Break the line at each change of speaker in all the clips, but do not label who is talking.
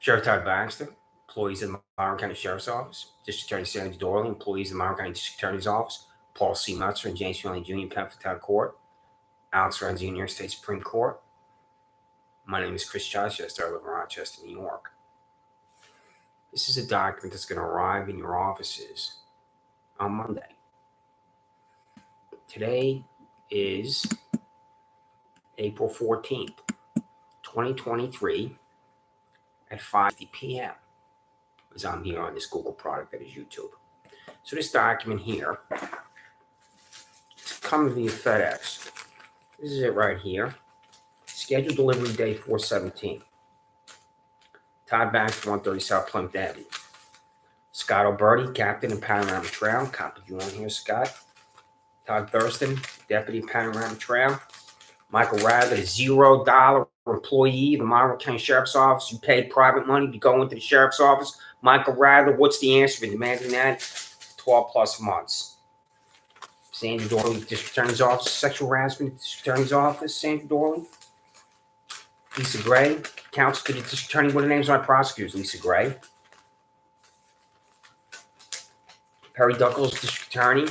Sheriff Todd Baxter, employees of the Monroe County Sheriff's Office, District Attorney Sandra Doorley, employees of the Monroe County District Attorney's Office, Paul C. Mutzer and James Finley Jr. in Penfield Town Court, Alex Renzi in New York State Supreme Court. My name is Chris Chichester. I live in Rochester, New York. This is a document that's going to arrive in your offices on Monday. Today is April 14th, 2023 at 5:50 p.m. as I'm here on this Google product that is YouTube. So this document here, it's coming via FedEx. This is it right here. Scheduled delivery day 4/17. Todd Baxter, 130 South Plymouth Avenue. Scott O'Berty, Captain in Panorama Trail. Copied you on here, Scott. Todd Thurston, Deputy Panorama Trail. Michael Rather, the $0 employee of the Monroe County Sheriff's Office. You paid private money to go into the Sheriff's Office. Michael Rather, what's the answer for demanding that? 12 plus months. Sandra Doorley, District Attorney's Office. Sexual harassment, District Attorney's Office. Sandra Doorley. Lisa Gray, counsel to the District Attorney. What are the names of my prosecutors? Lisa Gray. Perry Duckles, District Attorney.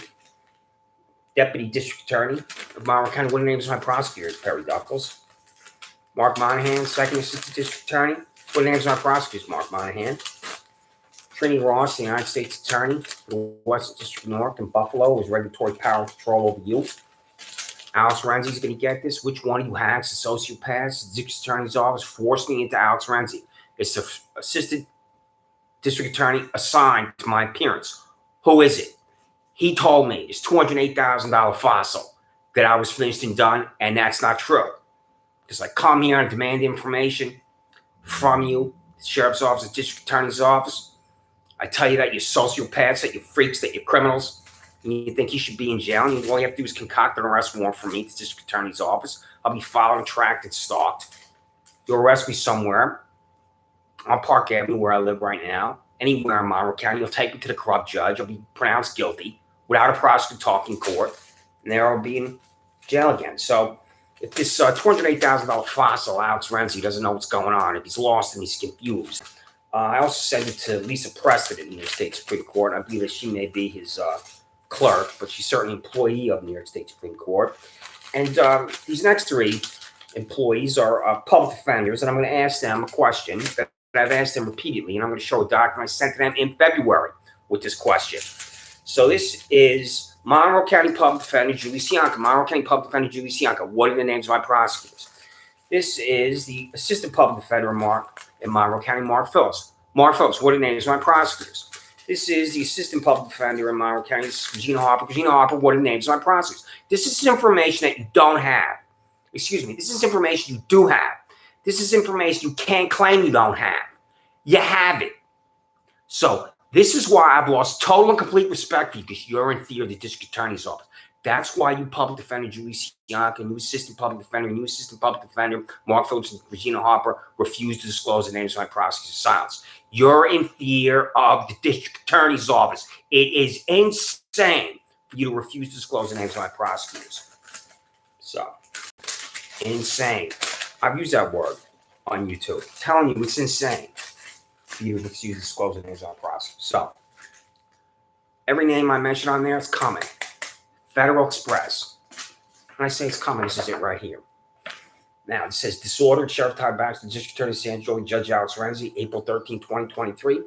Deputy District Attorney of Monroe County. What are the names of my prosecutors? Perry Duckles. Mark Monahan, Second Assistant District Attorney. What are the names of my prosecutors? Mark Monahan. Trini Ross, the United States Attorney for the Western District of New York and Buffalo, is regulatory power and control over you. Alex Renzi is going to get this. Which one of you hacks, the sociopaths, the District Attorney's Office forced me into Alex Renzi? It's the Assistant District Attorney assigned to my appearance. Who is it? He told me it's $208,000 fossil that I was finished and done, and that's not true. Because I come here and demand information from you, the Sheriff's Office, the District Attorney's Office. I tell you that you're sociopaths, that you're freaks, that you're criminals, and you think you should be in jail, and all you have to do is concoct an arrest warrant for me at the District Attorney's Office. I'll be followed, tracked, and stalked. You'll arrest me somewhere on Park Avenue where I live right now, anywhere in Monroe County. You'll take me to the corrupt judge. I'll be pronounced guilty without a prosecutor talking court, and there I'll be in jail again. So if this $208,000 fossil, Alex Renzi, doesn't know what's going on, if he's lost and he's confused. I also sent it to Lisa Preston at New York State Supreme Court. I believe that she may be his clerk, but she's certainly an employee of New York State Supreme Court. And these next three employees are public defenders, and I'm going to ask them a question that I've asked them repeatedly, and I'm going to show a document I sent to them in February with this question. So this is Monroe County Public Defender Julie Sianka. Monroe County Public Defender Julie Sianka. What are the names of my prosecutors? This is the Assistant Public Defender in Monroe County, Mark Phillips. Mark Phillips, what are the names of my prosecutors? This is the Assistant Public Defender in Monroe County, Regina Harper. Regina Harper, what are the names of my prosecutors? This is information that you don't have. Excuse me, this is information you do have. This is information you can't claim you don't have. You have it. So this is why I've lost total and complete respect for you, because you're in fear of the District Attorney's Office. That's why you Public Defender Julie Sianka, new Assistant Public Defender, new Assistant Public Defender Mark Phillips, and Regina Harper refuse to disclose the names of my prosecutors. Silence. You're in fear of the District Attorney's Office. It is insane for you to refuse to disclose the names of my prosecutors. So, insane. I've used that word on YouTube. I'm telling you, it's insane for you to refuse to disclose the names of my prosecutors. So, every name I mentioned on there is coming. Federal Express. When I say it's coming, this is it right here. Now, it says disordered Sheriff Todd Baxter, District Attorney Sandra, Judge Alex Renzi, April 13, 2023.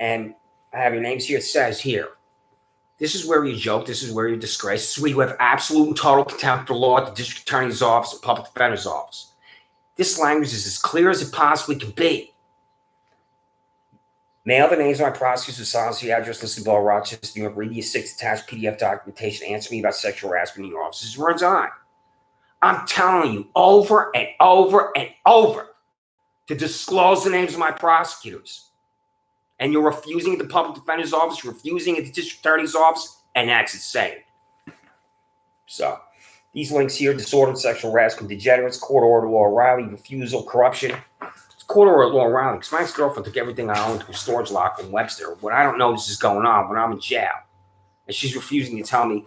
And I have your names here. It says here, this is where you joke. This is where you disgrace. This is where you have absolute and total contempt for law at the District Attorney's Office and Public Defender's Office. This language is as clear as it possibly can be. Mail the names of my prosecutors with silence the address listed below, Rochester, New York. Read the 6 attached PDF documentation. Answer me about sexual harassment in your office. This is words on. I'm telling you over and over and over to disclose the names of my prosecutors. And you're refusing at the Public Defender's Office, refusing at the District Attorney's Office, and that's insane. So, these links here: disordered sexual harassment, degenerates, court order law, O'Reilly, refusal, corruption. Court order law around because my ex-girlfriend took everything I owned to a storage locker in Webster when I don't know this is going on, when I'm in jail. And she's refusing to tell me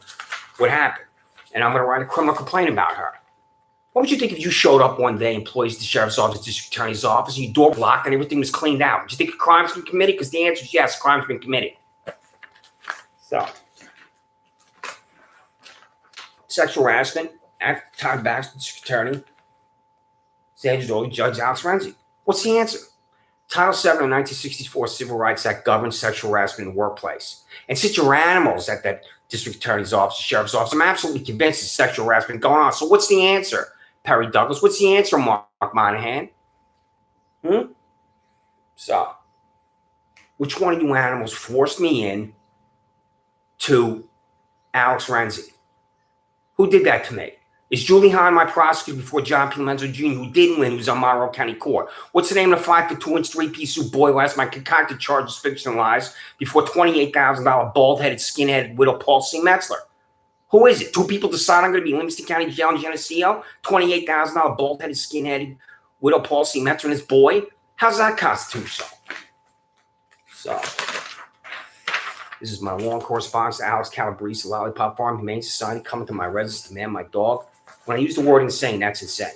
what happened. And I'm going to write a criminal complaint about her What would you think if you showed up one day, employees at the sheriff's office, district attorney's office, and your door blocked and everything was cleaned out? Would you think a crime's been committed? Because the answer is yes, a crime's been committed. So, sexual harassment, Todd Baxter, district attorney, Sandra, Doorley, Judge Alex Renzi. What's the answer? Title VII of 1964 Civil Rights Act governs sexual harassment in the workplace. And since you're animals at that district attorney's office, sheriff's office, I'm absolutely convinced there's sexual harassment going on. So what's the answer, Perry Douglas? What's the answer, Mark Monahan? So, which one of you animals forced me in to Alex Renzi? Who did that to me? Is Julie Hahn my prosecutor before John P. Lenzo Jr., who didn't win, who's on Monroe County Court? What's the name of the 5'2" three-piece suit boy who has my concocted charges, fiction, and lies before $28,000 bald-headed, skin-headed widow Paul C. Metzler? Who is it? Two people decide I'm going to be in Livingston County Jail in Geneseo? $28,000 bald-headed, skin-headed widow Paul C. Metzler and his boy? How's that constitutional? So, this is my long correspondence to Alex Calabrese, Lollipop Farm Humane Society, coming to my residence to demand my dog. When I use the word insane, that's insane.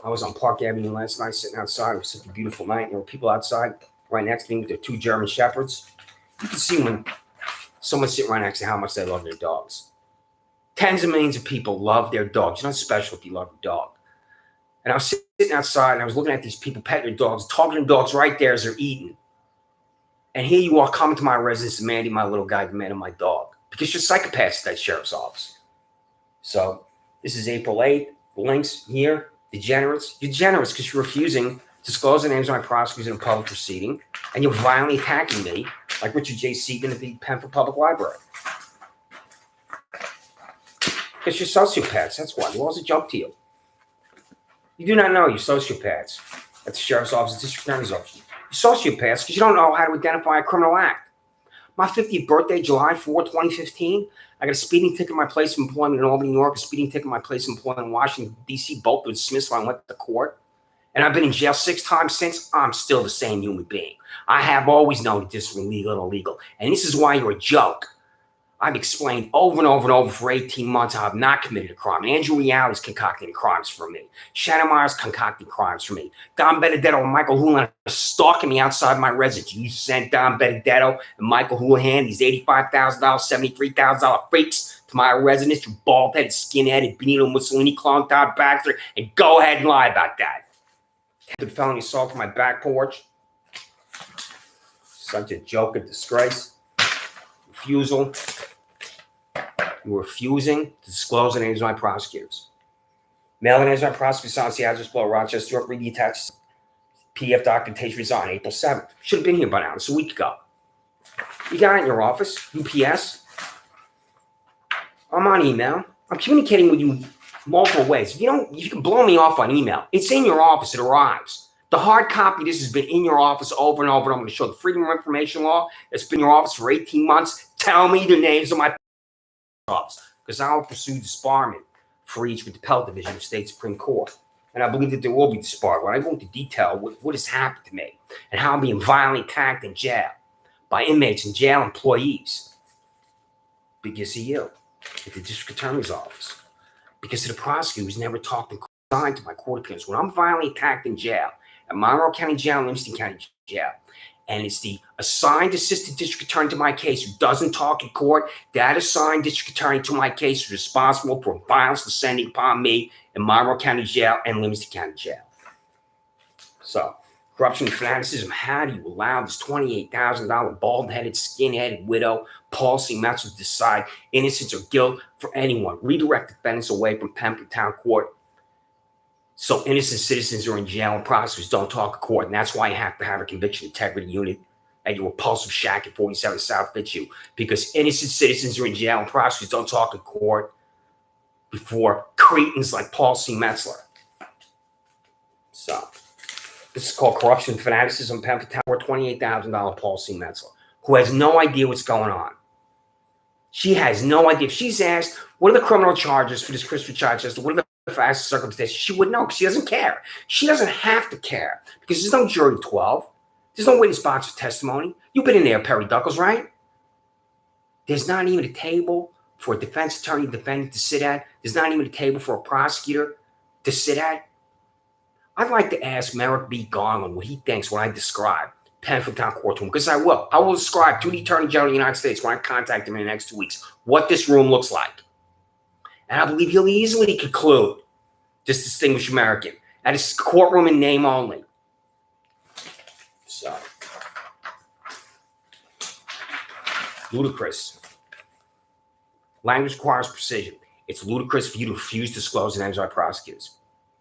I was on Park Avenue last night sitting outside. It was such a beautiful night. There were people outside right next to me with their two German Shepherds. You can see when someone's sitting right next to how much they love their dogs. Tens of millions of people love their dogs. You're not special if you love your dog. And I was sitting outside and I was looking at these people petting their dogs, talking to dogs right there as they're eating. And here you are coming to my residence demanding my little guy, demanding my dog. Because you're psychopaths at that sheriff's office. So this is April 8th. The links here. Degenerates. You're degenerates because you're refusing to disclose the names of my prosecutors in a public proceeding. And you're violently attacking me like Richard J. Segan at the Penfield Public Library. Because you're sociopaths. That's why. The law's a joke to you. You do not know you're sociopaths at the sheriff's office, the district attorney's office. You're sociopaths because you don't know how to identify a criminal act. My 50th birthday, July 4, 2015, I got a speeding ticket in my place of employment in Albany, New York, a speeding ticket in my place of employment in Washington, D.C., both were dismissed when I went to court. And I've been in jail 6 times since. I'm still the same human being. I have always known that this was illegal and illegal. And this is why you're a joke. I've explained over and over and over for 18 months how I've not committed a crime. And Andrew Reality's concocting crimes for me. Shannon Meyer's concocting crimes for me. Don Benedetto and Michael Houlihan are stalking me outside my residence. You sent Don Benedetto and Michael Houlihan, these $85,000, $73,000 freaks, to my residence, you bald-headed, skin-headed, Benito Mussolini clone, Todd Baxter, and go ahead and lie about that. Attempted felony assault on my back porch. Such a joke, a disgrace. Refusal. You were refusing to disclose the names of my prosecutors. Mail the names of my prosecutors on the address below Rochester, York. Read the attached PDF documentation resigned April 7th. Should have been here by now. It's a week ago. You got it in your office, UPS. I'm on email. I'm communicating with you multiple ways. If you can blow me off on email. It's in your office. It arrives. The hard copy of this has been in your office over and over. And I'm going to show the Freedom of Information Law that's been in your office for 18 months. Tell me the names of my because I will pursue disbarment for each with the Appellate Division of State Supreme Court. And I believe that there will be disbarment. When I go into detail what has happened to me and how I'm being violently attacked in jail by inmates and jail employees because of you at the district attorney's office, because of the prosecutor who's never talked and signed to my court appearance. When I'm violently attacked in jail at Monroe County Jail and Livingston County Jail, and it's the assigned assistant district attorney to my case who doesn't talk in court, that assigned district attorney to my case is responsible for violence descending upon me in Monroe County Jail and Livingston County Jail. So, corruption and fanaticism, how do you allow this $28,000 bald-headed, skin-headed widow, Paul C. Metzler, to decide innocence or guilt for anyone? Redirect defendants away from Penfield Town Court so innocent citizens are in jail and prosecutors don't talk in court. And that's why you have to have a conviction integrity unit at your repulsive shack at 47 South Fitzhugh, because innocent citizens are in jail and prosecutors don't talk in court before cretins like Paul C. Metzler. So, this is called corruption and fanaticism. Penfield Town Court, $28,000 Paul C. Metzler, who has no idea what's going on. She has no idea. If she's asked, what are the criminal charges for this Christopher Chichester? What are the facts and circumstances? She would know because she doesn't care. She doesn't have to care because there's no jury 12. There's no witness box for testimony. You've been in there, Perry Duckles, right? There's not even a table for a defense attorney defendant to sit at. There's not even a table for a prosecutor to sit at. I'd like to ask Merrick B. Garland what he thinks when I describe Penfield courtroom, because I will. I will describe to the Attorney General of the United States when I contact him in the next 2 weeks what this room looks like. And I believe he'll easily conclude, this distinguished American, at his courtroom in name only. So, ludicrous. Language requires precision. It's ludicrous for you to refuse to disclose the names of our prosecutors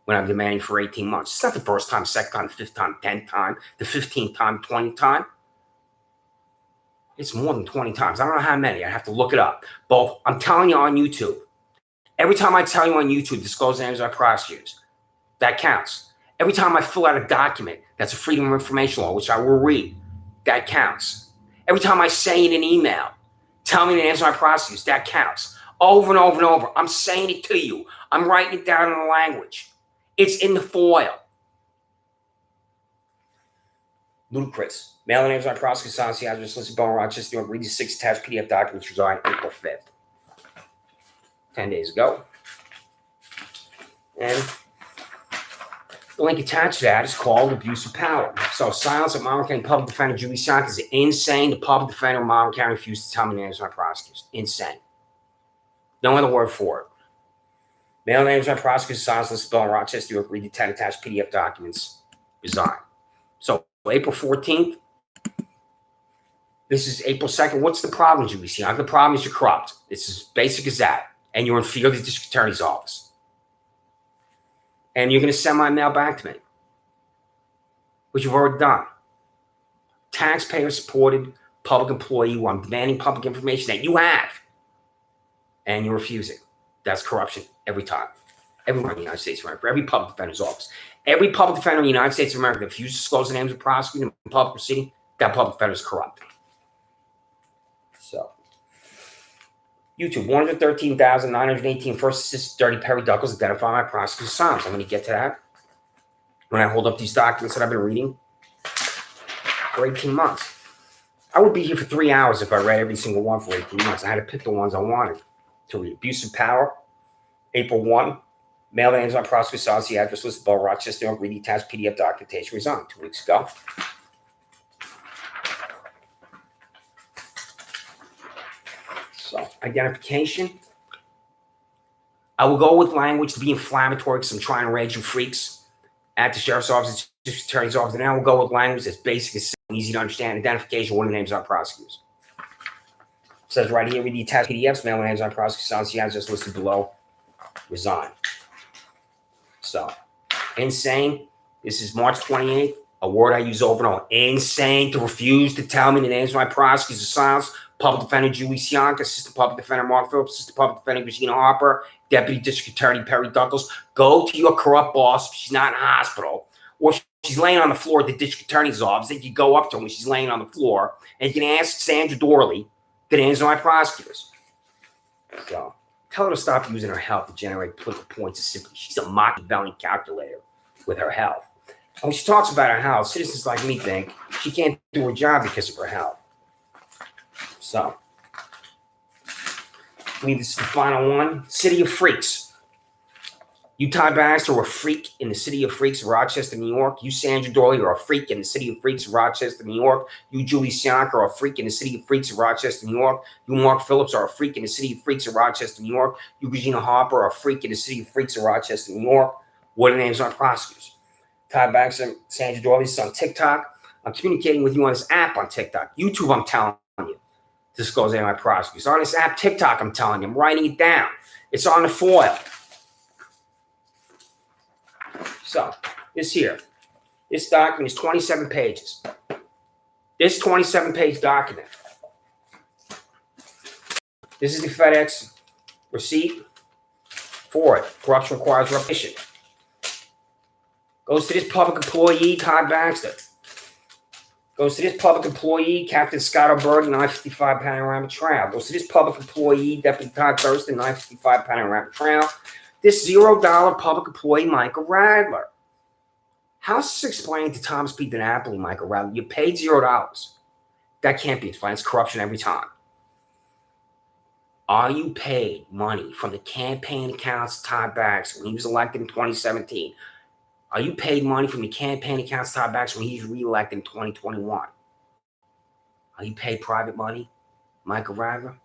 when I'm demanding for 18 months. It's not the first time, second time, fifth time, 10th time, the 15th time, 20th time. It's more than 20 times. I don't know how many. I have to look it up. Both, I'm telling you on YouTube. Every time I tell you on YouTube, disclose the names of our prosecutors, that counts. Every time I fill out a document that's a Freedom of Information law, which I will read, that counts. Every time I say in an email, tell me the names of my prosecutors, that counts. Over and over and over. I'm saying it to you. I'm writing it down in the language. It's in the foil. Ludicrous. Mail the names of my prosecutors, Sandra, address listed Bone, Rochester, New York. Read the 6 attached PDF documents resigned April 5th. 10 days ago. And the link attached to that is called abuse of power. So silence of Monmouth County Public Defender Julie Shank is insane. The public defender of Monmouth County refused to tell me the names of my prosecutors. Insane. No other word for it. Mail names of my prosecutors, silence listed Bone, Rochester, New York. Read the 10 attached PDF documents. Resign. So April 14th. This is April 2nd. What's the problem, Julie Shank? The problem is you're corrupt. It's as basic as that. And you're in fear of the district attorney's office. And you're going to send my mail back to me, which you've already done. Taxpayer-supported public employee who I'm demanding public information that you have, and you're refusing. That's corruption every time. Everyone in the United States of America, every public defender's office. Every public defender in the United States of America that refuses to disclose the names of prosecutors in public proceeding, that public defender is corrupt. So, YouTube, 113,918 first assistant Dirty Perry Douglas identify my prosecutor's silence. I'm going to get to that when I hold up these documents that I've been reading for 18 months. I would be here for 3 hours if I read every single one for 18 months. I had to pick the ones I wanted to read. Abuse of power, April 1. Mail names on prosecutor's silence, the address listed below, Rochester, New York. Read the attached PDF documentation resigned 2 weeks ago. So, identification. I will go with language to be inflammatory because I'm trying to raise you freaks at the sheriff's office, district attorney's office, and I will go with language that's basic, as easy to understand. Identification, what are the names on prosecutors? It says right here, read the attached PDFs, mail names on prosecutors, silence, the address listed below, resign. So, insane. This is March 28th, a word I use over and over. Insane to refuse to tell me the names of my prosecutors, silence. Public Defender Julie Shank, Assistant Public Defender Mark Phillips, Assistant Public Defender Regina Harper, Deputy District Attorney Perry Douglas. Go to your corrupt boss if she's not in a hospital, or if she's laying on the floor at the District Attorney's office. Then you go up to her when she's laying on the floor, and you can ask Sandra Doorley the names of my prosecutors. So tell her to stop using her health to generate political points. Simply, she's a Machiavellian calculator with her health. And when she talks about her health, citizens like me think she can't do her job because of her health. So, I mean, this is the final one. City of Freaks. You, Todd Baxter, are a freak in the City of Freaks of Rochester, New York. You, Sandra Doorley, are a freak in the City of Freaks of Rochester, New York. You, Julie Shank, are a freak in the City of Freaks of Rochester, New York. You, Mark Phillips, are a freak in the City of Freaks of Rochester, New York. You, Regina Harper, are a freak in the City of Freaks of Rochester, New York. What are the names of our prosecutors? Todd Baxter, Sandra Doorley. This is on TikTok. I'm communicating with you on this app on TikTok. YouTube, I'm telling you. Disclose any of my prosecutors. On this app, TikTok, I'm telling you. I'm writing it down. It's on the foil. So, this here. This document is 27 pages. This 27-page document. This is the FedEx receipt for it. Corruption requires repetition. Goes to this public employee, Todd Baxter. Goes to this public employee, Captain Scott O'Berg, 955 Panorama Trail. Goes to this public employee, Deputy Todd Thurston, 955 Panorama Trail. This $0 public employee, Michael Radler. How's this explained to Thomas P. DiNapoli, Michael Radler? You paid $0. That can't be explained. It's corruption every time. Are you paid money from the campaign accounts of Todd Baxter when he was elected in 2017? Are you paid money from the campaign accounts of Todd Baxter when he's reelected in 2021? Are you paid private money, Michael Raver?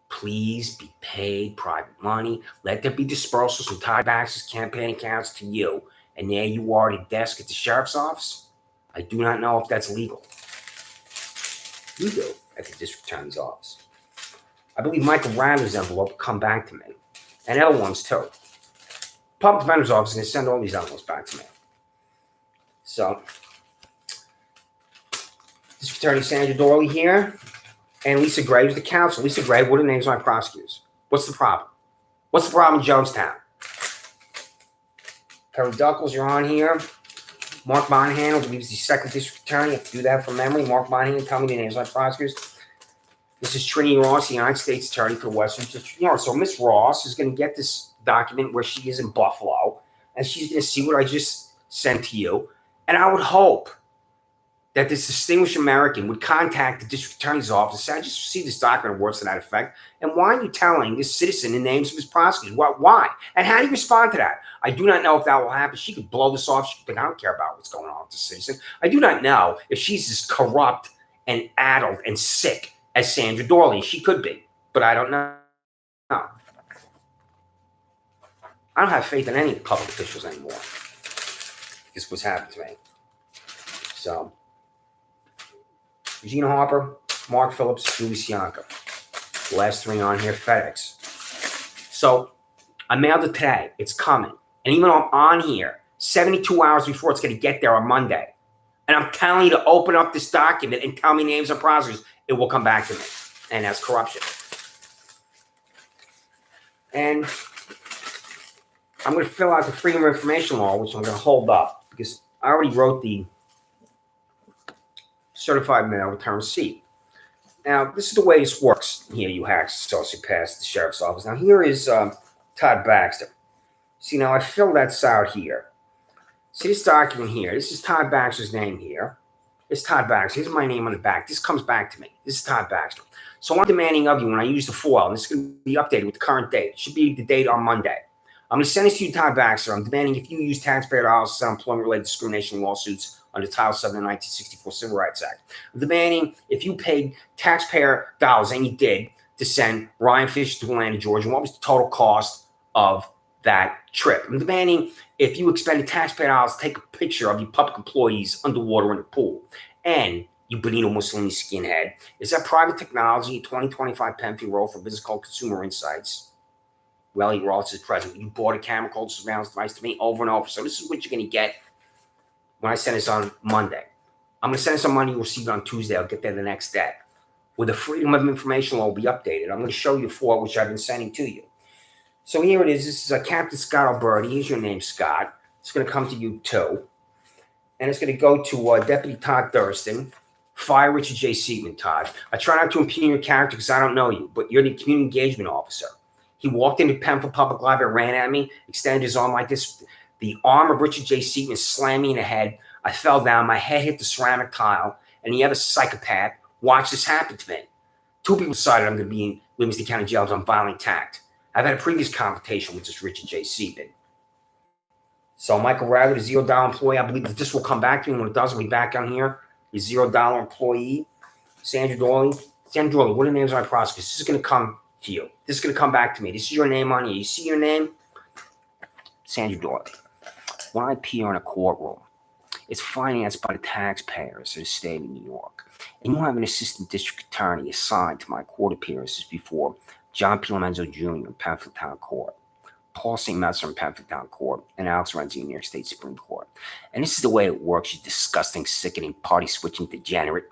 Please be paid private money. Let there be dispersals from Todd Baxter's campaign accounts to you. And there you are at a desk at the sheriff's office. I do not know if that's legal. You do at the district attorney's office. I believe Michael Raver's envelope will come back to me. And other ones too. Public defender's office is going to send all these envelopes back to me. So, District Attorney Sandra Doorley here. And Lisa Gray was the counsel. Lisa Gray, what are the names of my prosecutors? What's the problem? What's the problem in Jonestown? Perry Duckles, you're on here. Mark Monahan, I believe he's the second district attorney. I have to do that from memory. Mark Monahan, tell me the names of my prosecutors. This is Trinity Ross, the United States Attorney for the Western District of New York. So Miss Ross is going to get this document where she is in Buffalo, and she's going to see what I just sent to you. And I would hope that this distinguished American would contact the district attorney's office and say, I just received this document or words to that effect. And why are you telling this citizen the names of his prosecutors? Why? And how do you respond to that? I do not know if that will happen. She could blow this off. She could think, I don't care about what's going on with the citizen. I do not know if she's as corrupt and addled and sick as Sandra Doorley. She could be, but I don't know. No. I don't have faith in any public officials anymore. This was happened to me. So, Gina Harper, Mark Phillips, Julie Sianka. The last three on here, FedEx. So, I mailed it today. It's coming. And even though I'm on here 72 hours before it's going to get there on Monday, and I'm telling you to open up this document and tell me names of prosecutors, it will come back to me. And that's corruption. And I'm going to fill out the Freedom of Information Law, which I'm going to hold up, because I already wrote the certified mail return receipt. Now, this is the way this works here, you hacks, sociopaths, the sheriff's office. Now, here is Todd Baxter. See, now I filled that out here. See this document here? This is Todd Baxter's name here. It's Todd Baxter. Here's my name on the back. This comes back to me. This is Todd Baxter. So I'm demanding of you when I use the foil, and this is going to be updated with the current date. It should be the date on Monday. I'm going to send this to you, Todd Baxter. I'm demanding if you use taxpayer dollars to settle employment-related discrimination lawsuits under Title VII of the 1964 Civil Rights Act. I'm demanding if you paid taxpayer dollars, and you did, to send Ryan Fish to Atlanta, Georgia, and what was the total cost of that trip. I'm demanding if you expended taxpayer dollars to take a picture of your public employees underwater in the pool. And you Benito Mussolini skinhead, is that private technology, 2025 Penfield Road for a business called Consumer Insights? Well, Ross is president. You bought a camera called surveillance device to me over and over. So this is what you're going to get when I send this on Monday. I'm going to send this on Monday. You'll receive it on Tuesday. I'll get there the next day. With the Freedom of Information Law will be updated. I'm going to show you four, which I've been sending to you. So here it is. This is Captain Scott Alberti. Here's your name, Scott. It's going to come to you, too. And it's going to go to Deputy Todd Thurston. Fire Richard J. Seaman, Todd. I try not to impugn your character because I don't know you, but you're the community engagement officer. He walked into Penfield Public Library, ran at me, extended his arm like this. The arm of Richard J. Seaman slammed me in the head. I fell down. My head hit the ceramic tile. And the other psychopath watched this happen to me. Two people decided I'm going to be in Livingston County Jail on violent attack. I've had a previous confrontation with this Richard J. Seaman. So Michael Raggett, a $0 employee. I believe that this will come back to me. When it does, I'll be back on here. A $0 employee. Sandra Doorley. Sandra Doorley, what are the names of my prosecutors? This is going to come to you. This is going to come back to me. This is your name on here. You see your name? Sandra Doorley. When I appear in a courtroom, it's financed by the taxpayers of the state of New York. And you have an assistant district attorney assigned to my court appearances before John P. Lomenzo Jr. in Penfield Town Court, Paul St. Messer in Penfield Town Court, and Alex Renzi in New York State Supreme Court. And this is the way it works, you disgusting, sickening, party-switching degenerate,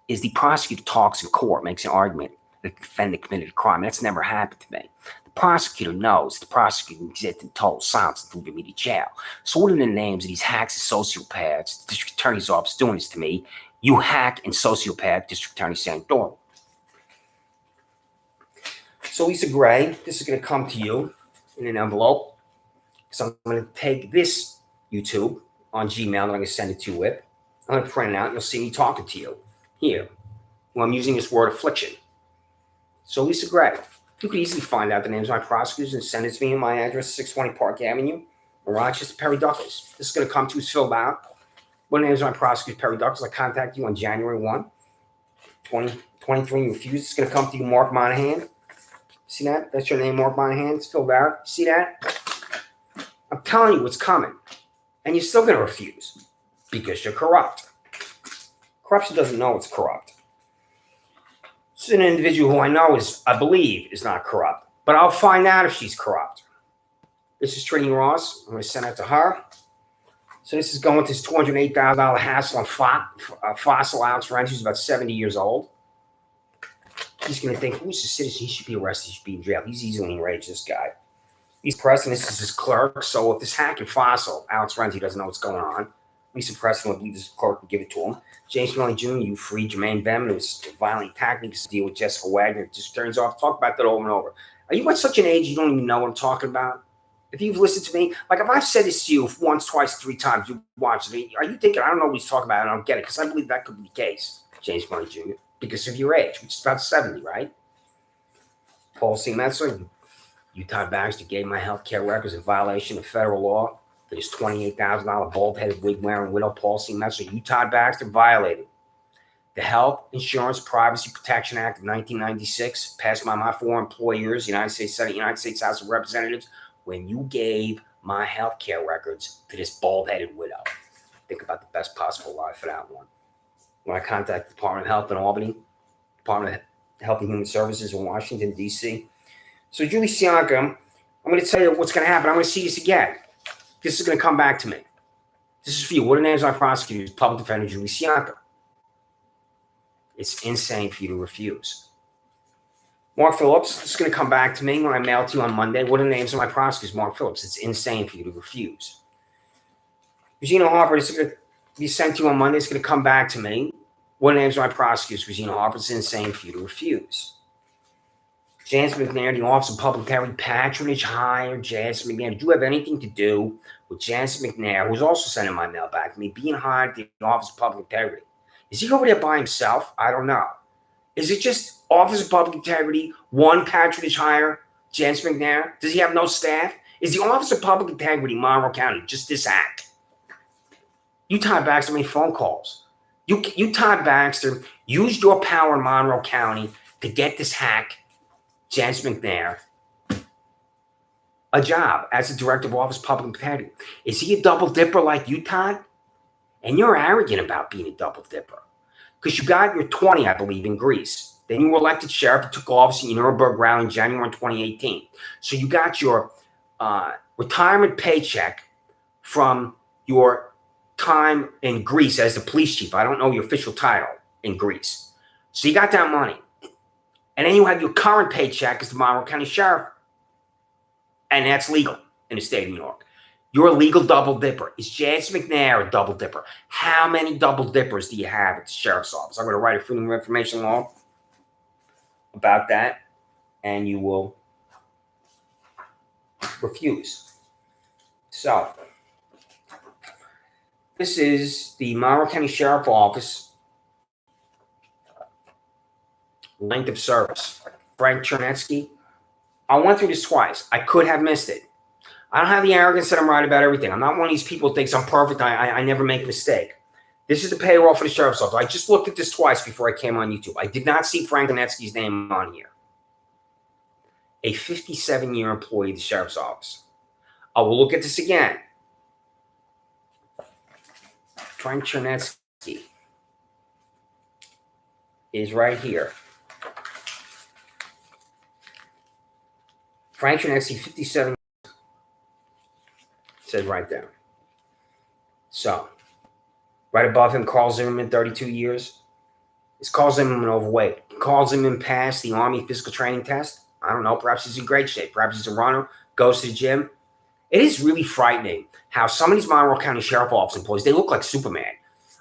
is the prosecutor talks in court, makes an argument that the defendant committed a crime. That's never happened to me. The prosecutor knows the prosecutor existed total silence until they meet to jail. So what are the names of these hacks and sociopaths? The district attorney's office doing this to me. You hack and sociopath, District Attorney Sandra Doorley. So Lisa Gray, this is going to come to you in an envelope. So I'm going to take this YouTube on Gmail that I'm going to send it to you with. I'm going to print it out. You'll see me talking to you here. Well, I'm using this word affliction. So Lisa Gray, you could easily find out the names of my prosecutors and send it to me in my address, 620 Park Avenue, in Rochester, Perry Duckles. This is going to come to us filled out. What names of my prosecutors, Perry Duckles? I contact you on January 1, 2023. You refuse. It's going to come to you, Mark Monahan. See that? That's your name, Mark Monahan. It's filled out. See that? I'm telling you what's coming. And you're still going to refuse because you're corrupt. Corruption doesn't know it's corrupt. This is an individual who I know I believe, is not corrupt. But I'll find out if she's corrupt. This is Trini Ross. I'm going to send that to her. So this is going to this $208,000 hassle on fossil Alex Renzi, who's about 70 years old. He's going to think, who's a citizen? He should be arrested. He should be in jail. He's easily enraged, this guy. He's pressing. This is his clerk. So if this hack and fossil, Alex Renzi doesn't know what's going on, Lisa Preston will leave this clerk and give it to him. James Milley Jr., you freed Jermaine Beman, who was violently attacked me to deal with Jessica Wagner. It just turns off. Talk about that over and over. Are you at such an age you don't even know what I'm talking about? If you've listened to me, like if I've said this to you once, twice, 3 times, you watch it. Are you thinking, I don't know what he's talking about, and I don't get it? Because I believe that could be the case, James Milley Jr., because of your age, which is about 70, right? Paul C. Metzler, you, Todd Baxter, gave my health care records in violation of federal law. For this $28,000 bald-headed wig-wearing widow, Paul C. Metzler, you, Todd Baxter, violated the Health Insurance Privacy Protection Act of 1996, passed by my 4 employers, United States Senate, United States House of Representatives, when you gave my health care records to this bald-headed widow. Think about the best possible life for that one. When I contacted the Department of Health in Albany, Department of Health and Human Services in Washington, D.C. So Julie Sianka, I'm going to tell you what's going to happen. I'm going to see this again. This is going to come back to me. This is for you. What are the names of my prosecutors? Public Defender Julie Sianka. It's insane for you to refuse. Mark Phillips, this is going to come back to me when I mail it to you on Monday. What are the names of my prosecutors? Mark Phillips. It's insane for you to refuse. Regina Harper, this is going to be sent to you on Monday. It's going to come back to me. What are the names of my prosecutors? Regina Harper. It's insane for you to refuse. Janice McNair, the Office of Public Integrity, patronage hire. Janice McNair, did you have anything to do with Janice McNair, who's also sending my mail back to me, being hired at the Office of Public Integrity? Is he over there by himself? I don't know. Is it just Office of Public Integrity, one patronage hire, Janice McNair? Does he have no staff? Is the Office of Public Integrity, Monroe County, just this hack? You, Todd Baxter, made phone calls. You, Todd Baxter, used your power in Monroe County to get this hack, Janice McNair, a job as the Director of Office of Public Integrity. Is he a double dipper like you, Todd? And you're arrogant about being a double dipper. Because you got your 20, I believe, in Greece. Then you were elected sheriff and took office in Nuremberg rally in January 2018. So you got your retirement paycheck from your time in Greece as the police chief. I don't know your official title in Greece. So you got that money. And then you have your current paycheck as the Monroe County Sheriff. And that's legal in the state of New York. You're a legal double dipper. Is Janice McNair a double dipper? How many double dippers do you have at the sheriff's office? I'm going to write a Freedom of Information law about that, and you will refuse. So, this is the Monroe County Sheriff's Office length of service. Frank Chernetsky. I went through this twice. I could have missed it. I don't have the arrogance that I'm right about everything. I'm not one of these people who thinks I'm perfect. I never make a mistake. This is the payroll for the sheriff's office. I just looked at this twice before I came on YouTube. I did not see Frank Chernetsky's name on here. A 57-year employee of the sheriff's office. I will look at this again. Frank Chernetsky is right here. Frank Chernetsky, 57. Says right there. So, right above him, Carl Zimmerman, 32 years. Is Carl Zimmerman overweight? Carl Zimmerman passed the Army physical training test? I don't know. Perhaps he's in great shape. Perhaps he's a runner, goes to the gym. It is really frightening how some of these Monroe County Sheriff Office employees, they look like Superman.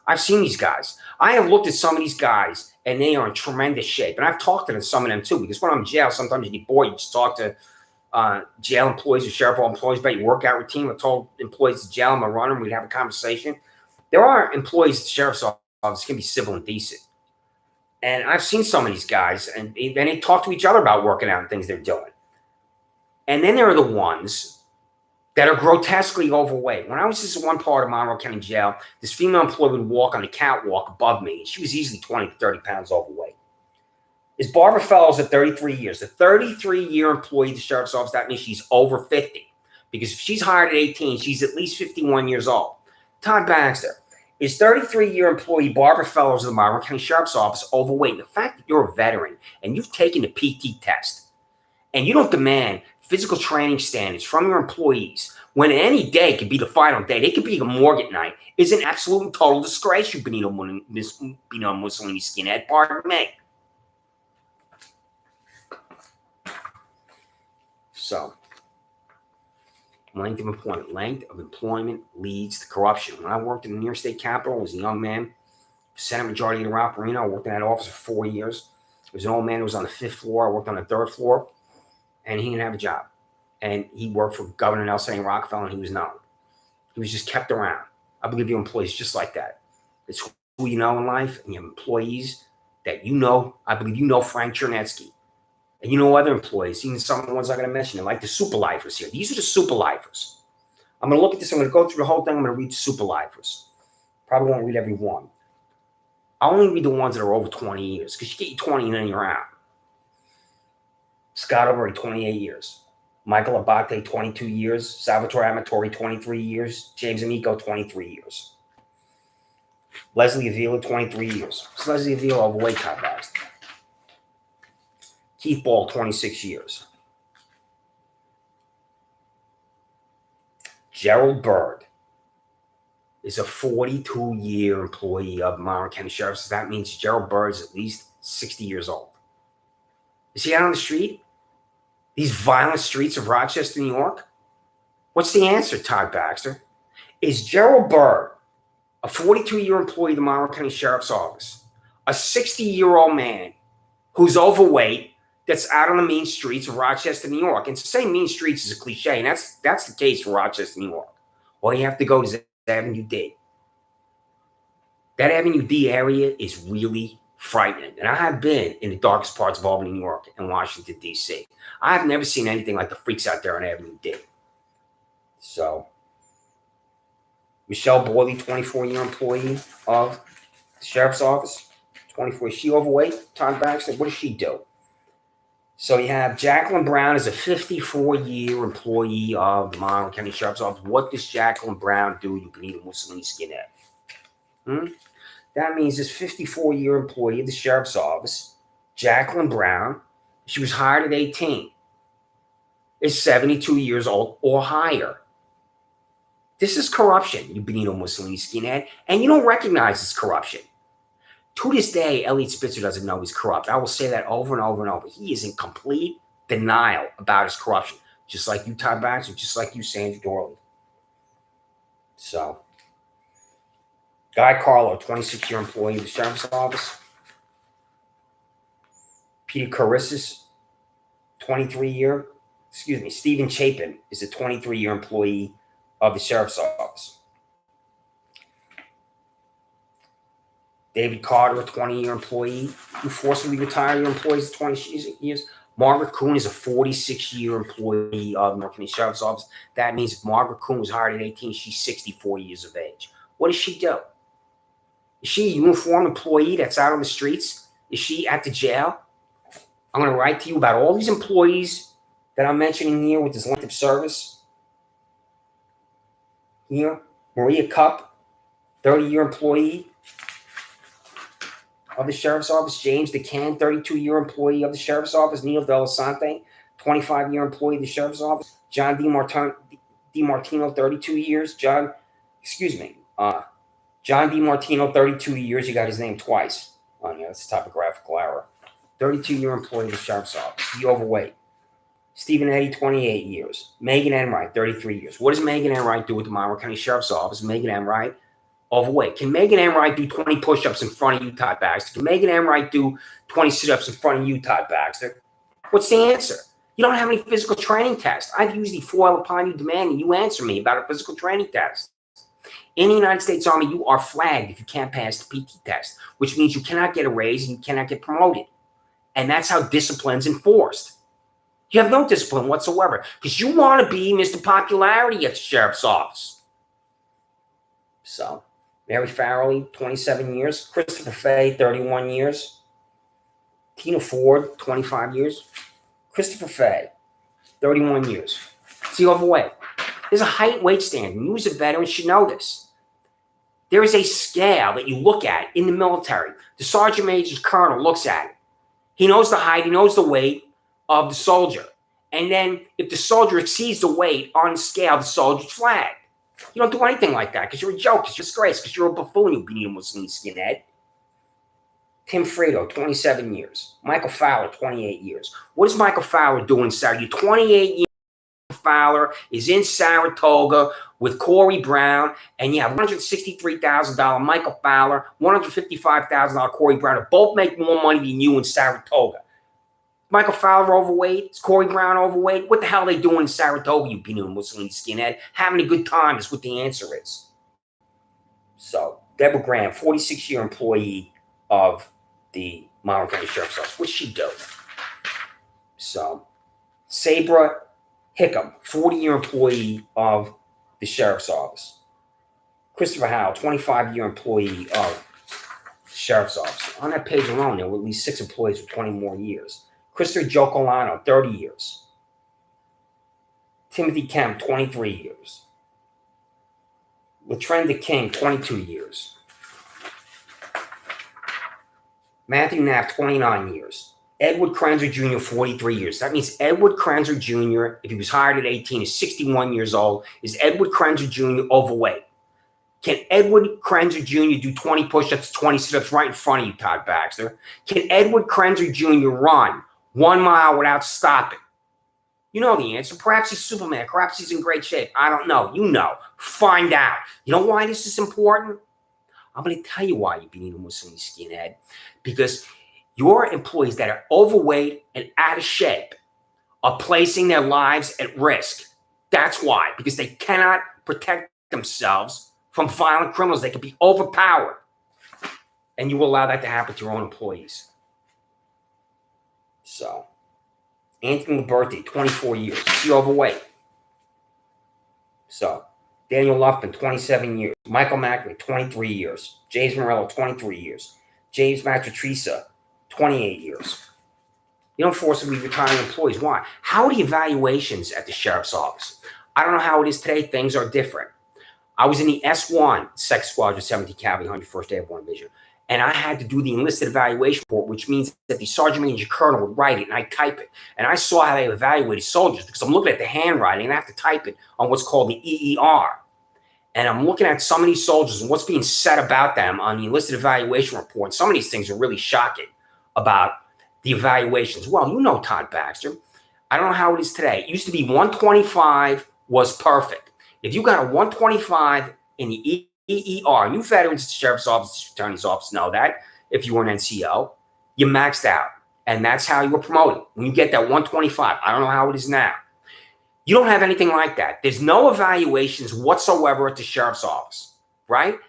I've seen these guys. I have looked at some of these guys, and they are in tremendous shape. And I've talked to some of them, too, because when I'm in jail, sometimes you get bored. You just talk to jail employees or sheriff employees about your workout routine. I told employees to jail, I'm a runner, and we'd have a conversation. There are employees at the sheriff's office can be civil and decent. And I've seen some of these guys, and they talk to each other about working out and things they're doing. And then there are the ones that are grotesquely overweight. When I was just in one part of Monroe County Jail, this female employee would walk on the catwalk above me, and she was easily 20 to 30 pounds overweight. Is Barbara Fellows at 33 years. The 33-year employee of the Sheriff's Office, that means she's over 50. Because if she's hired at 18, she's at least 51 years old. Todd Baxter. Is 33-year employee Barbara Fellows of the Monroe County Sheriff's Office overweight? And the fact that you're a veteran and you've taken the PT test and you don't demand physical training standards from your employees when any day could be the final day, they could be a morgue at night, is an absolute and total disgrace, you Benito Mussolini skinhead. Pardon me. So, length of employment. Length of employment leads to corruption. When I worked in the New York State Capitol, I was a young man, Senate Majority Leader Ralph Marino. I worked in that office for 4 years. There was an old man who was on the 5th floor. I worked on the 3rd floor, and he didn't have a job. And he worked for Governor Nelson A. Rockefeller, and he was known. He was just kept around. I believe you employees just like that. It's who you know in life, and you have employees that you know. I believe you know Frank Chernetsky. And you know other employees, even some of the ones I'm going to mention, like the super lifers here. These are the super lifers. I'm going to look at this. I'm going to go through the whole thing. I'm going to read the super lifers. Probably won't read every one. I only read the ones that are over 20 years because you get your 20 and then you're out. Scott Overy, 28 years. Michael Abate, 22 years. Salvatore Amatori, 23 years. James Amico, 23 years. Leslie Avila, 23 years. Is Leslie Avila overweight, Todd Baxter? Keith Ball, 26 years. Gerald Bird is a 42-year employee of Monroe County Sheriff's. That means Gerald Bird is at least 60 years old. Is he out on the street? These violent streets of Rochester, New York? What's the answer, Todd Baxter? Is Gerald Bird, a 42-year employee of the Monroe County Sheriff's Office, a 60-year-old man who's overweight, that's out on the mean streets of Rochester, New York? And to say mean streets is a cliche, and that's the case for Rochester, New York. All you have to go is Avenue D. That Avenue D area is really frightening. And I have been in the darkest parts of Albany, New York, and Washington, D.C. I have never seen anything like the freaks out there on Avenue D. So, Michelle Boyley, 24-year employee of the Sheriff's Office. 24. Is she overweight? Todd Baxter, what does she do? So you have Jacqueline Brown is a 54-year employee of the Monroe County Sheriff's Office. What does Jacqueline Brown do? You can eat a Mussolini skinhead. That means this 54-year employee of the Sheriff's Office, Jacqueline Brown, she was hired at 18, is 72 years old or higher. This is corruption, you Benito Mussolini skinhead, and you don't recognize this corruption. To this day, Elliot Spitzer doesn't know he's corrupt. I will say that over and over and over. He is in complete denial about his corruption, just like you, Todd Baxter, just like you, Sandra Doorley. So, Guy Carlo, 26-year employee of the Sheriff's Office. Peter Carissis, 23-year. Stephen Chapin is a 23-year employee of the Sheriff's Office. David Carter, a 20-year employee. You forcibly retire your employees at 20 years. Margaret Kuhn is a 46-year employee of the Monroe County Sheriff's Office. That means if Margaret Kuhn was hired at 18, she's 64 years of age. What does she do? Is she a uniformed employee that's out on the streets? Is she at the jail? I'm going to write to you about all these employees that I'm mentioning here with this length of service. Here, Maria Cupp, 30-year employee of the Sheriff's Office. James DeCan, 32-year employee of the Sheriff's Office. Neil Delasante, 25-year employee of the Sheriff's Office. John DiMartino, 32 years. John DiMartino, 32 years. You got his name twice. Oh, yeah, that's a typographical error. 32-year employee of the Sheriff's Office. He overweight. Stephen Eddy, 28 years. Megan Enright, 33 years. What does Megan Enright do with the Monroe County Sheriff's Office? Megan Enright, overweight. Can Megan Enright do 20 push-ups in front of you, Todd Baxter? Can Megan Enright do 20 sit-ups in front of you, Todd Baxter? What's the answer? You don't have any physical training tests. I've usually foil upon you demanding you answer me about a physical training test. In the United States Army, you are flagged if you can't pass the PT test, which means you cannot get a raise and you cannot get promoted. And that's how discipline's enforced. You have no discipline whatsoever because you want to be Mr. Popularity at the sheriff's office. So, Mary Farrelly, 27 years. Christopher Fay, 31 years. Tina Ford, 25 years. Christopher Fay, 31 years. Is he overweight? There's a height weight standard. You as a veteran should know this. There is a scale that you look at in the military. The sergeant major colonel looks at it. He knows the height, he knows the weight of the soldier. And then if the soldier exceeds the weight on the scale, the soldier's flagged. You don't do anything like that because you're a joke, because you're a disgrace, because you're a buffoon, you Benito Mussolini skinhead. Tim Frito, 27 years. Michael Fowler, 28 years. What is Michael Fowler doing, Sarah? You're 28 years. Fowler is in Saratoga with Corey Brown, and you have $163,000 Michael Fowler, $155,000 Corey Brown, who both make more money than you in Saratoga. Michael Fowler overweight? Is Corey Brown overweight? What the hell are they doing in Saratoga, you Benito Mussolini skinhead? Having a good time is what the answer is. So, Deborah Graham, 46-year employee of the Monroe County Sheriff's Office. What's she do? So, Sabra Hickam, 40-year employee of the Sheriff's Office. Christopher Howell, 25-year employee of the Sheriff's Office. On that page alone, there were at least 6 employees with 20 more years. Christopher Giocolano, 30 years. Timothy Kemp, 23 years. Latrenda King, 22 years. Matthew Knapp, 29 years. Edward Krenzer Jr., 43 years. That means Edward Krenzer Jr., if he was hired at 18, is 61 years old. Is Edward Krenzer Jr. overweight? Can Edward Krenzer Jr. do 20 push-ups, 20 sit-ups right in front of you, Todd Baxter? Can Edward Krenzer Jr. run 1 mile without stopping? You know the answer. Perhaps he's Superman. Perhaps he's in great shape. I don't know. You know. Find out. You know why this is important? I'm going to tell you why, you Benito Mussolini skinhead. Because your employees that are overweight and out of shape are placing their lives at risk. That's why. Because they cannot protect themselves from violent criminals. They can be overpowered. And you will allow that to happen to your own employees. So, Anthony Liberti, 24 years. Is he overweight? So, Daniel Luffman, 27 years. Michael Mackley, 23 years. James Morello, 23 years. James Matritrisa, 28 years. You don't forcibly retire employees. Why? How are the evaluations at the sheriff's office? I don't know how it is today. Things are different. I was in the S1 Second Squadron, 17th Cavalry, 101st Airborne Division, and I had to do the enlisted evaluation report, which means that the sergeant major colonel would write it, and I type it. And I saw how they evaluated soldiers because I'm looking at the handwriting, and I have to type it on what's called the EER. And I'm looking at some of these soldiers and what's being said about them on the enlisted evaluation report. And some of these things are really shocking about the evaluations. Well, you know Todd Baxter. I don't know how it is today. It used to be 125 was perfect. If you got a 125 in the EER, new veterans at the sheriff's office, district attorney's office know that. If you were an NCO, you maxed out. And that's how you were promoted. When you get that 125, I don't know how it is now. You don't have anything like that. There's no evaluations whatsoever at the sheriff's office, right?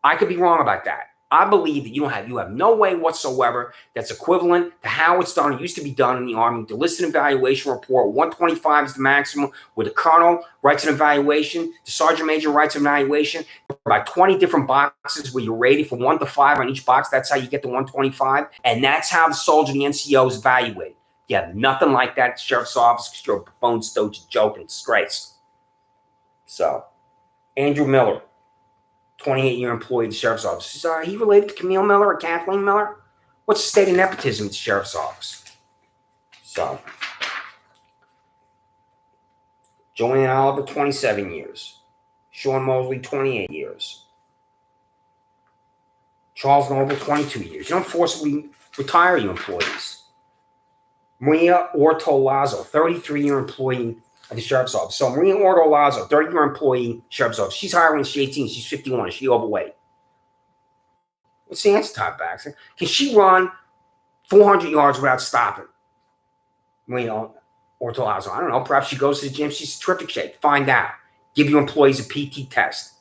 I could be wrong about that. I believe that you have no way whatsoever that's equivalent to how it's done. It used to be done in the Army. The enlisted evaluation report, 125 is the maximum, where the colonel writes an evaluation, the sergeant major writes an evaluation, about 20 different boxes where you're rated from 1 to 5 on each box. That's how you get to 125. And that's how the soldier, the NCO, is evaluated. You have nothing like that at the sheriff's office because you're a bone stooge, joke, and disgrace. So, Andrew Miller, 28-year employee at the sheriff's office. Is he related to Camille Miller or Kathleen Miller? What's the state of nepotism at the sheriff's office? So, Joanne Oliver, 27 years. Sean Mosley, 28 years. Charles Noble, 22 years. You don't forcibly retire your employees. Maria Ortolazzo, 33-year employee at the sheriff's office. So Maria Ortolazzo, 30-year employee, sheriff's office. She's hired when she's 18. She's 51. Is she overweight? What's the answer, Todd Baxter? Can she run 400 yards without stopping? Maria Ortolazzo. I don't know. Perhaps she goes to the gym. She's in terrific shape. Find out. Give your employees a PT test.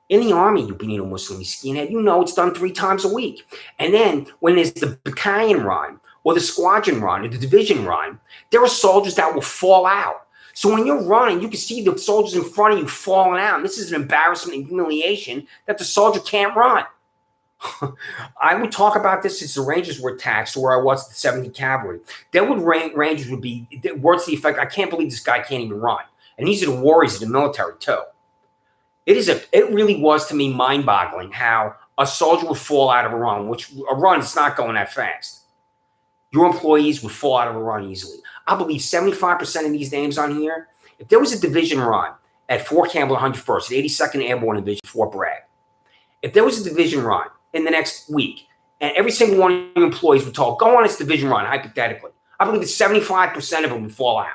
In the Army, you being a Muslim skinhead, you know it's done 3 times a week. And then when there's the battalion run or the squadron run or the division run, there are soldiers that will fall out. So when you're running, you can see the soldiers in front of you falling out. And this is an embarrassment and humiliation that the soldier can't run. I would talk about this as the Rangers were attacked, so where I was the 70th Cavalry. There would Rangers would be words to the effect, I can't believe this guy can't even run. And these are the warriors of the military too. It really was to me mind-boggling how a soldier would fall out of a run, which a run is not going that fast. Your employees would fall out of a run easily. I believe 75% of these names on here, if there was a division run at Fort Campbell 101st, at 82nd Airborne Division, Fort Bragg, if there was a division run in the next week, and every single one of your employees were told, go on this division run, hypothetically, I believe that 75% of them would fall out.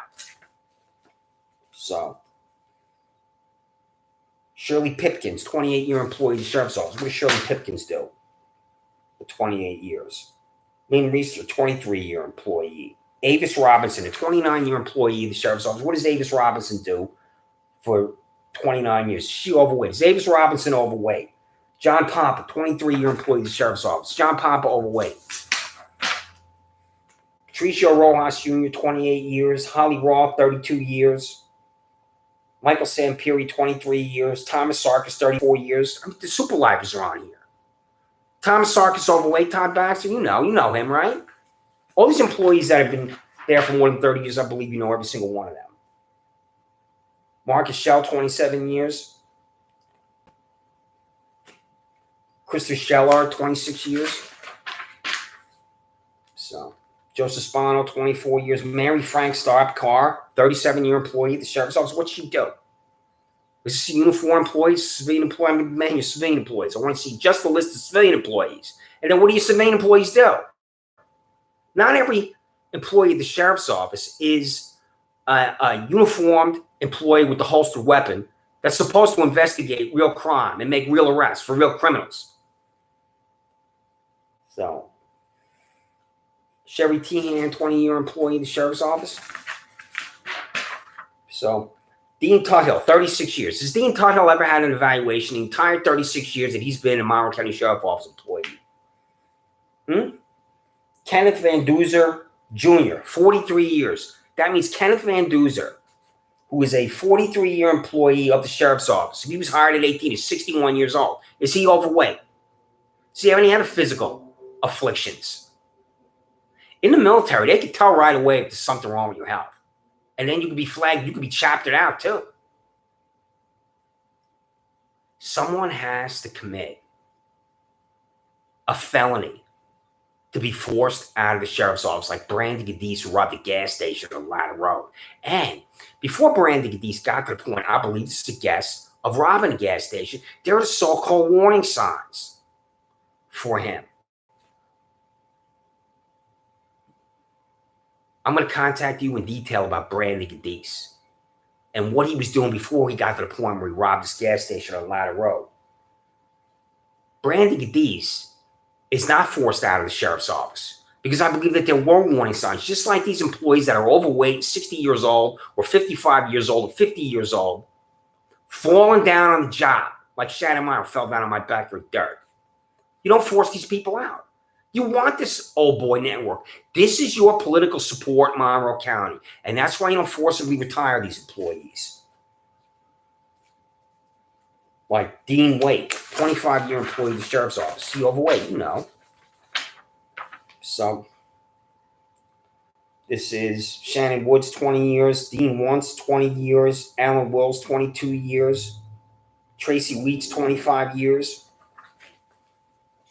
So, Shirley Pipkins, 28-year employee of the Sheriff's Office. What does Shirley Pipkins do for 28 years? Lynn Reese, a 23-year employee. Avis Robinson, a 29-year employee of the Sheriff's Office. What does Avis Robinson do for 29 years? She overweight. Is Avis Robinson overweight? John Pompa, 23-year employee of the Sheriff's Office. John Pompa overweight. Patricio Rojas Jr., 28 years. Holly Roth, 32 years. Michael Samperi, 23 years. Thomas Sarkis, 34 years. I mean, the super livers are on here. Thomas Sarkis overweight. Todd Baxter, you know him, right? All these employees that have been there for more than 30 years, I believe you know every single one of them. Marcus Shell, 27 years. Krista Shellard, 26 years. So, Joseph Spano, 24 years. Mary Frank Starp Carr, 37-year employee of the Sheriff's Office. What'd she do? Is this a uniform employee, civilian employee? I mean, man, you're civilian employees. I want to see just the list of civilian employees. And then what do your civilian employees do? Not every employee of the Sheriff's Office is a uniformed employee with a holstered weapon that's supposed to investigate real crime and make real arrests for real criminals. So, Sherry Tehan, 20-year employee of the Sheriff's Office. So, Dean Tuthill, 36 years. Has Dean Tuthill ever had an evaluation the entire 36 years that he's been a Monroe County Sheriff's Office employee? Kenneth Van Duzer Jr., 43 years. That means Kenneth Van Duzer, who is a 43-year employee of the Sheriff's Office. If he was hired at 18, he's 61 years old. Is he overweight? Does he have any other physical afflictions? In the military, they can tell right away if there's something wrong with your health. And then you can be flagged, you can be chaptered out too. Someone has to commit a felony to be forced out of the Sheriff's Office, like Brandy Gadis, who robbed a gas station on Ladder Road. And before Brandy Gadis got to the point, I believe this is a guess, of robbing a gas station, there are the so-called warning signs for him. I'm going to contact you in detail about Brandy Gadis and what he was doing before he got to the point where he robbed this gas station on Ladder Road. Brandy Gadis is not forced out of the Sheriff's Office because I believe that there were warning signs, just like these employees that are overweight, 60 years old or 55 years old or 50 years old, falling down on the job like Shadowmeyer fell down on my back for dirt. You don't force these people out. You want this old boy network. This is your political support in Monroe County. And that's why you don't forcibly retire these employees. Like Dean Waite, 25-year employee of the Sheriff's Office. He overweight, you know. So, this is Shannon Woods, 20 years. Dean Wunce, 20 years. Alan Wills, 22 years. Tracy Weeks, 25 years.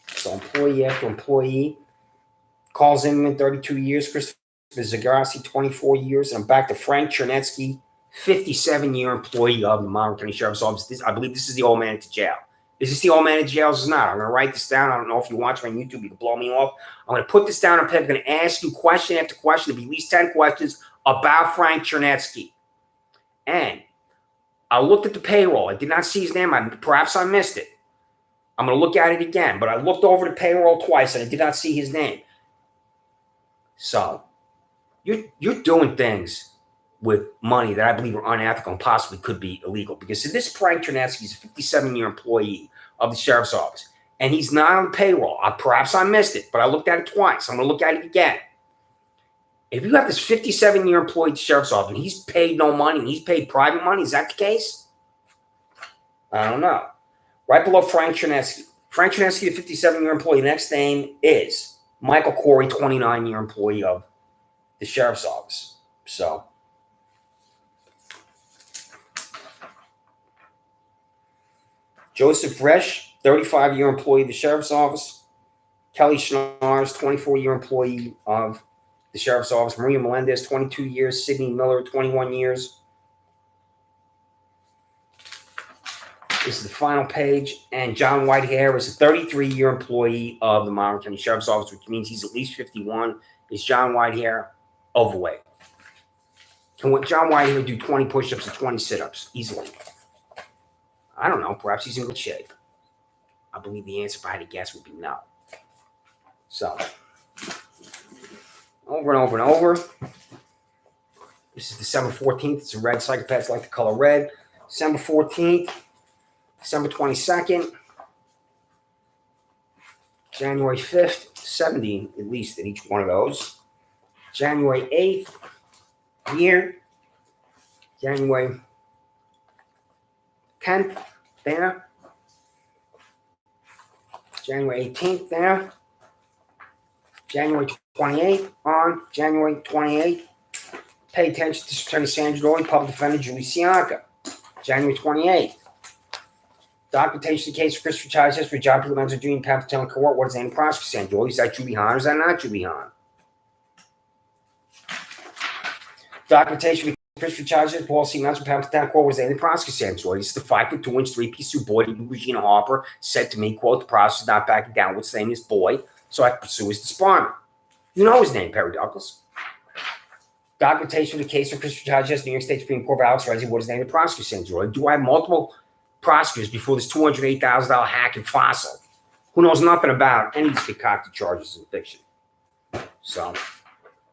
So employee after employee. Carl Zimmerman, 32 years. Christopher Zagarski, 24 years. And I'm back to Frank Chernetsky, 57-year employee of the Monroe County Sheriff's Office. I believe this is the old man at the jail. Is this the old man at jail? Is not. I'm going to write this down. I don't know if you watch me on YouTube. You can blow me off. I'm going to put this down on paper. I'm going to ask you question after question. There'll be at least 10 questions about Frank Chernetsky. And I looked at the payroll. I did not see his name. Perhaps I missed it. I'm going to look at it again. But I looked over the payroll twice, and I did not see his name. So, you're doing things with money that I believe are unethical and possibly could be illegal. Because this Frank Chernesky is a 57-year employee of the sheriff's office, and he's not on the payroll. Perhaps I missed it, but I looked at it twice. I'm going to look at it again. If you have this 57-year employee at the sheriff's office, and he's paid no money, and he's paid private money, is that the case? I don't know. Right below Frank Chernesky. Frank Chernesky, the 57-year employee. The next name is Michael Corey, 29-year employee of the sheriff's office. So, Joseph Resch, 35-year employee of the sheriff's office. Kelly Schnars, 24-year employee of the sheriff's office. Maria Melendez, 22 years. Sidney Miller, 21 years. This is the final page. And John Whitehair is a 33-year employee of the Monroe County Sheriff's Office, which means he's at least 51. Is John Whitehair overweight? Can John Whitehair do 20 push-ups and 20 sit-ups easily? I don't know. Perhaps he's in good shape. I believe the answer, if I had to guess, would be no. So, over and over and over. This is December 14th. It's a red. Psychopaths like the color red. December 14th. December 22nd. January 5th. 70 at least in each one of those. January 8th. Here. January 10th. There. January 18th. There. January 28th on January 28th. Pay attention to Attorney Sandra, Doorley, Public Defender Julie Sianka. January 28th. Documentation of the case for Christopher Chavez for John P. Lorenzo Jr. Pampton Court. What is the name of the prosecutor? Sandra Doorley. Is that Julie Hahn or is that not Julie Hahn? Documentation of Christopher Chavez, Paul C. Lorenzo Pampton Court. What is the name of the prosecutor? Sandra Doorley. This is the 5'2", 3-piece suit boy that Regina Harper said to me, quote, the prosecutor is not backing down. What's the name of this boy? So I pursue his disbarment. You know his name, Perry Douglas. Documentation of the case for Christopher Chavez, New York State Supreme Court, Alex Renzi. What is the name of the prosecutor? Sandra Doorley. Do I have multiple prosecutors before this $208,000 hack and fossil who knows nothing about any of these concocted charges in fiction? So,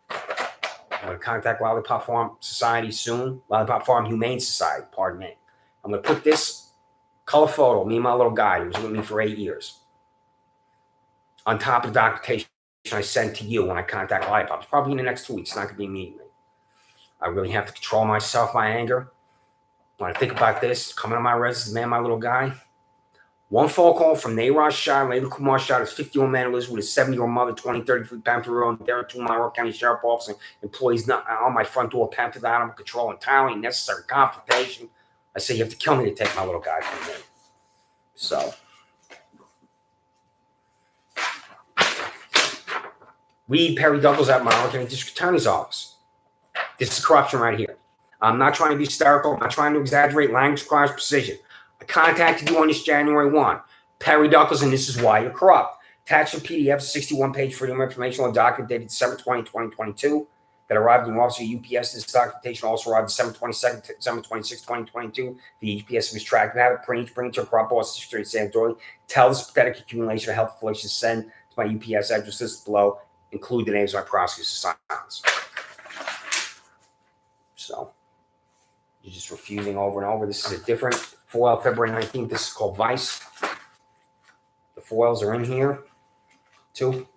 I'm going to contact Lollipop Farm Society soon. Lollipop Farm Humane Society, pardon me. I'm going to put this color photo, me and my little guy, who was with me for 8 years, on top of the documentation I sent to you when I contact Lollipop. It's probably in the next 2 weeks. It's not going to be immediately. I really have to control myself, my anger. When I think about this, coming to my residence, man, my little guy. One phone call from Nayraj Shah, Lady Kumar Shah, his 51 man who lives with his 70-year-old mother, 2033 Panther Road, and there are 2 Monroe County Sheriff Office and employees not on my front door, Panther that I'm control entirely, necessary confrontation. I say, you have to kill me to take my little guy from me. So, read Perry Douglas at Monroe County District Attorney's Office. This is corruption right here. I'm not trying to be hysterical. I'm not trying to exaggerate. Language requires precision. I contacted you on this January 1. Perry Douglas, and this is why you're corrupt. Attached in PDF, 61-page Freedom of Information document dated December 20, 2022 that arrived in the office of UPS. This documentation also arrived December 22nd, December 26, 2022. The UPS was tracked. Have it bring it to a corrupt boss, Secretary Sandra Doorley. Tell this pathetic accumulation of health afflictions send to my UPS address list below. Include the names of my prosecutors to silence. So, you're just refusing over and over. This is a different foil, February 19th. This is called Vice. The foils are in here, too.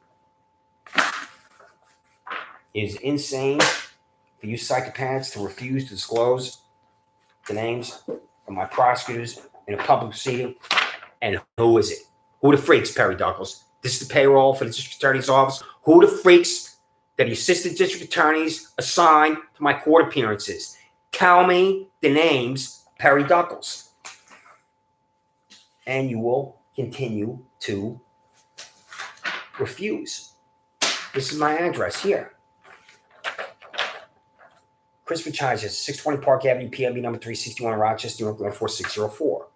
It is insane for you psychopaths to refuse to disclose the names of my prosecutors in a public proceeding. And who is it? Who the freaks, Perry Douglas? This is the payroll for the district attorney's office. Who the freaks that the assistant district attorneys assign to my court appearances? Tell me the names, Perry Douglas. And you will continue to refuse. This is my address here. Christopher Chavez, 620 Park Avenue, PMB number 361 in Rochester, New York, 14604.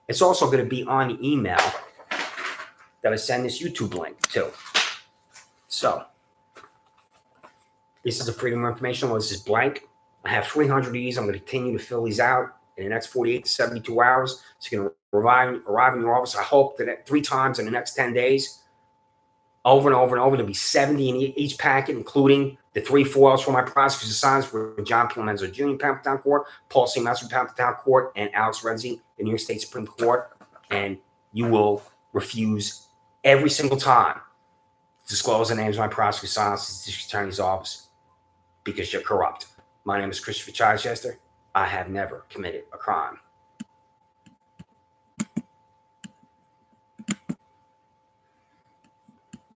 It's also going to be on the email that I send this YouTube link to. So, this is a Freedom of Information. Well, this is blank. I have 300 of these. I'm going to continue to fill these out in the next 48 to 72 hours. It's going to arrive in your office, I hope, that 3 times in the next 10 days. over and over and over. There'll be 70 in each packet, including the 3 foils for my prosecutor's assignments for John Pimenzo Jr. in Poundtown Court, Paul C. Master in Poundtown Court, and Alex Renzi in New York State Supreme Court. And you will refuse every single time to disclose the names of my prosecutor's assignments to the district attorney's office because you're corrupt. My name is Christopher Chichester. I have never committed a crime.